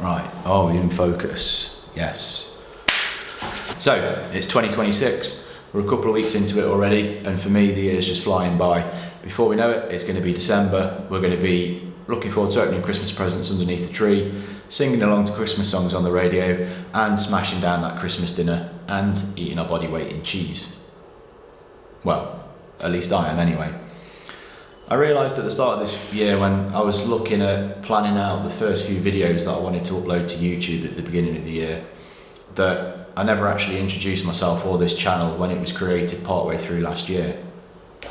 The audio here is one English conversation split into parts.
Right, are we in focus? Yes. So, it's 2026, we're a couple of weeks into it already, and for me the year's just flying by. Before we know it, it's going to be December, we're going to be looking forward to opening Christmas presents underneath the tree, singing along to Christmas songs on the radio, and smashing down that Christmas dinner, and eating our body weight in cheese. Well, at least I am anyway. I realised at the start of this year, when I was looking at planning out the first few videos that I wanted to upload to YouTube at the beginning of the year, that I never actually introduced myself or this channel when it was created partway through last year.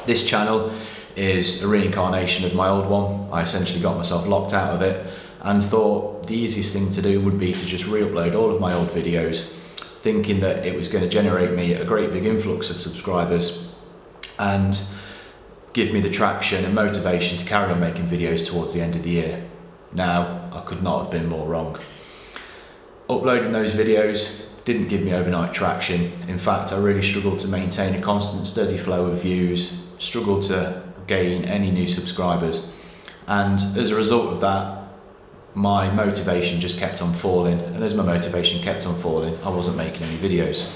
This channel is a reincarnation of my old one. I essentially got myself locked out of it and thought the easiest thing to do would be to just re-upload all of my old videos, thinking that it was going to generate me a great big influx of subscribers and give me the traction and motivation to carry on making videos towards the end of the year. Now, I could not have been more wrong. Uploading those videos didn't give me overnight traction. In fact, I really struggled to maintain a constant steady flow of views, struggled to gain any new subscribers, and as a result of that, my motivation just kept on falling, and as my motivation kept on falling, I wasn't making any videos.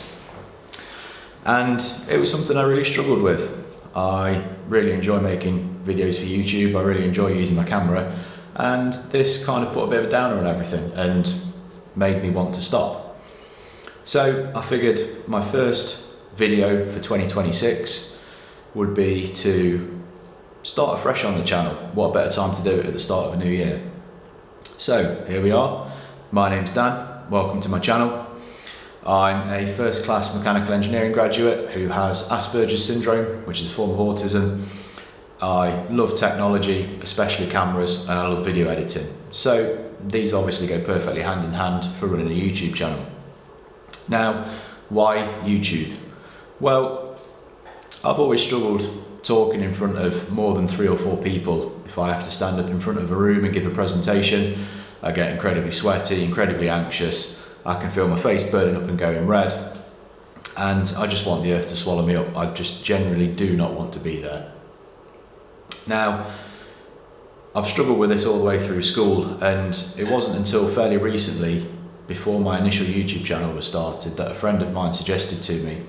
And it was something I really struggled with. I really enjoy making videos for YouTube, I really enjoy using my camera, and this kind of put a bit of a downer on everything and made me want to stop. So I figured my first video for 2026 would be to start afresh on the channel. What a better time to do it at the start of a new year. So here we are, my name's Dan, welcome to my channel. I'm a first class mechanical engineering graduate who has Asperger's syndrome, which is a form of autism. I love technology, especially cameras, and I love video editing. So these obviously go perfectly hand in hand for running a YouTube channel. Now, why YouTube? Well, I've always struggled talking in front of more than 3 or 4 people. If I have to stand up in front of a room and give a presentation, I get incredibly sweaty, incredibly anxious. I can feel my face burning up and going red, and I just want the earth to swallow me up. I just generally do not want to be there. Now, I've struggled with this all the way through school, and it wasn't until fairly recently, before my initial YouTube channel was started, that a friend of mine suggested to me,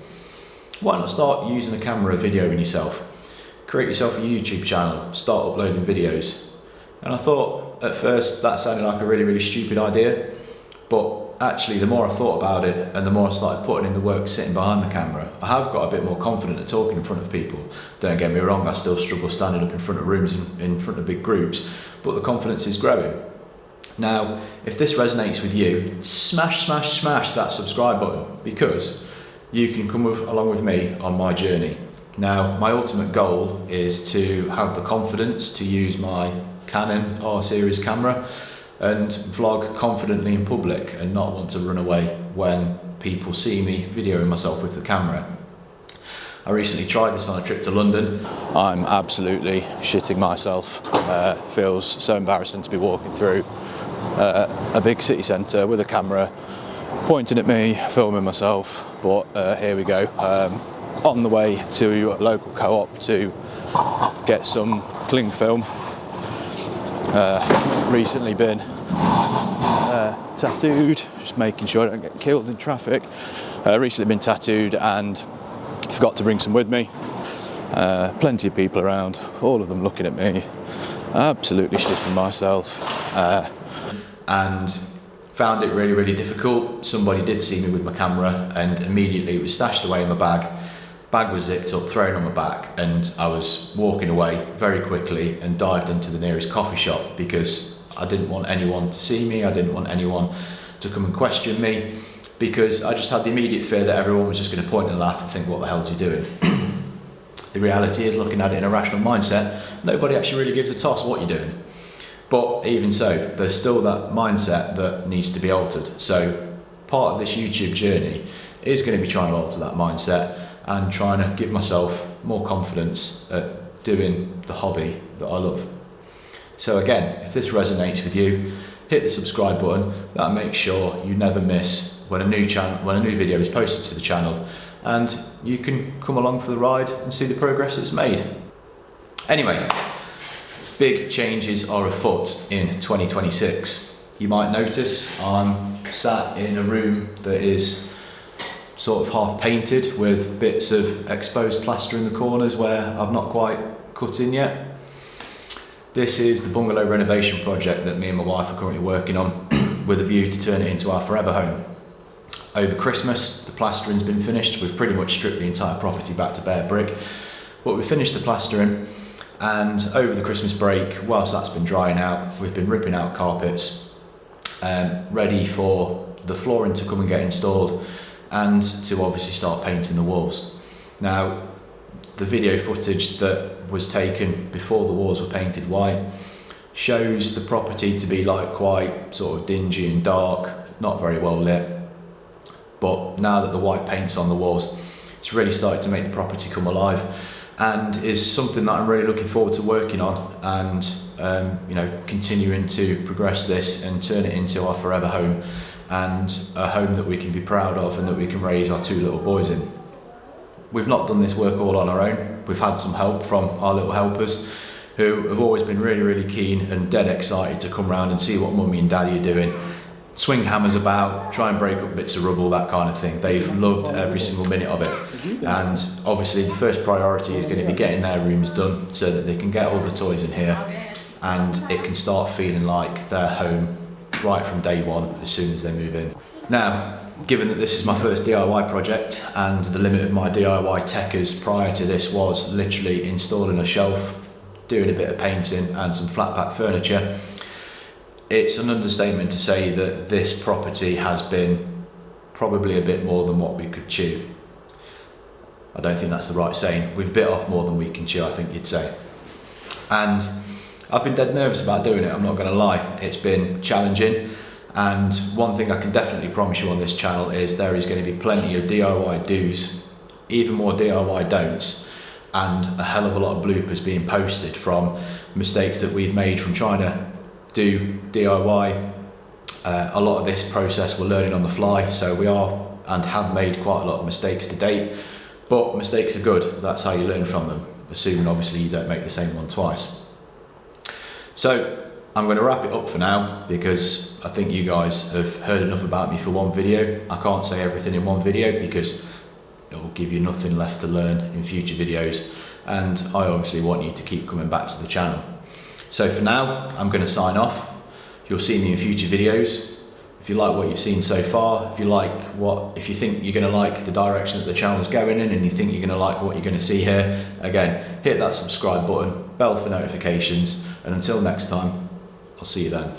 why not start using a camera videoing yourself? Create yourself a YouTube channel, start uploading videos. And I thought at first that sounded like a really stupid idea, but actually the more I thought about it and the more I started putting in the work sitting behind the camera, I have got a bit more confident at talking in front of people. Don't get me wrong, I still struggle standing up in front of rooms and in front of big groups, but the confidence is growing. Now, if this resonates with you, smash that subscribe button, because you can come along with me on my journey. Now, my ultimate goal is to have the confidence to use my Canon R series camera and vlog confidently in public and not want to run away when people see me videoing myself with the camera. I recently tried this on a trip to London. I'm absolutely shitting myself. Feels so embarrassing to be walking through a big city centre with a camera pointing at me, filming myself, but here we go. On the way to a local co-op to get some cling film. Recently been tattooed, just making sure I don't get killed in traffic. Recently been tattooed and forgot to bring some with me. Plenty of people around, all of them looking at me, absolutely shitting myself. And found it really difficult. Somebody did see me with my camera and immediately it was stashed away in my bag. Bag was zipped up, thrown on my back, and I was walking away very quickly and dived into the nearest coffee shop because I didn't want anyone to see me, I didn't want anyone to come and question me, because I just had the immediate fear that everyone was just going to point and laugh and think, what the hell is he doing? The reality is, looking at it in a rational mindset, nobody actually really gives a toss what you're doing. But even so, there's still that mindset that needs to be altered. So part of this YouTube journey is going to be trying to alter that mindset and trying to give myself more confidence at doing the hobby that I love. So again, if this resonates with you, hit the subscribe button. That makes sure you never miss when a new video is posted to the channel, and you can come along for the ride and see the progress that's made. Anyway, big changes are afoot in 2026. You might notice I'm sat in a room that is sort of half painted with bits of exposed plaster in the corners where I've not quite cut in yet. This is the bungalow renovation project that me and my wife are currently working on with a view to turn it into our forever home. Over Christmas, the plastering's been finished. We've pretty much stripped the entire property back to bare brick, but we finished the plastering, and over the Christmas break, whilst that's been drying out, we've been ripping out carpets, ready for the flooring to come and get installed, and to obviously start painting the walls. Now, the video footage that was taken before the walls were painted white shows the property to be like quite sort of dingy and dark, not very well lit. But now that the white paint's on the walls, it's really started to make the property come alive, and is something that I'm really looking forward to working on and continuing to progress this and turn it into our forever home, and a home that we can be proud of and that we can raise our 2 little boys in. We've not done this work all on our own. We've had some help from our little helpers who have always been really, really keen and dead excited to come round and see what mummy and daddy are doing. Swing hammers about, try and break up bits of rubble, that kind of thing. They've loved every single minute of it. And obviously the first priority is going to be getting their rooms done so that they can get all the toys in here and it can start feeling like their home right from day one as soon as they move in. Now, given that this is my first DIY project and the limit of my DIY techers prior to this was literally installing a shelf, doing a bit of painting and some flat pack furniture, it's an understatement to say that this property has been probably a bit more than what we could chew. I don't think that's the right saying. We've bit off more than we can chew, I think you'd say. And I've been dead nervous about doing it, I'm not going to lie. It's been challenging. And one thing I can definitely promise you on this channel is there is going to be plenty of DIY do's, even more DIY don'ts, and a hell of a lot of bloopers being posted from mistakes that we've made from trying to do DIY. A lot of this process we're learning on the fly, so we are and have made quite a lot of mistakes to date, but mistakes are good. That's how you learn from them, assuming obviously you don't make the same one twice. So I'm going to wrap it up for now because I think you guys have heard enough about me for one video. I can't say everything in one video because it will give you nothing left to learn in future videos, and I obviously want you to keep coming back to the channel. So for now, I'm going to sign off. You'll see me in future videos. If you like what you've seen so far, if you think you're going to like the direction that the channel's going in and you think you're going to like what you're going to see here, again, hit that subscribe button, bell for notifications, and until next time, I'll see you then.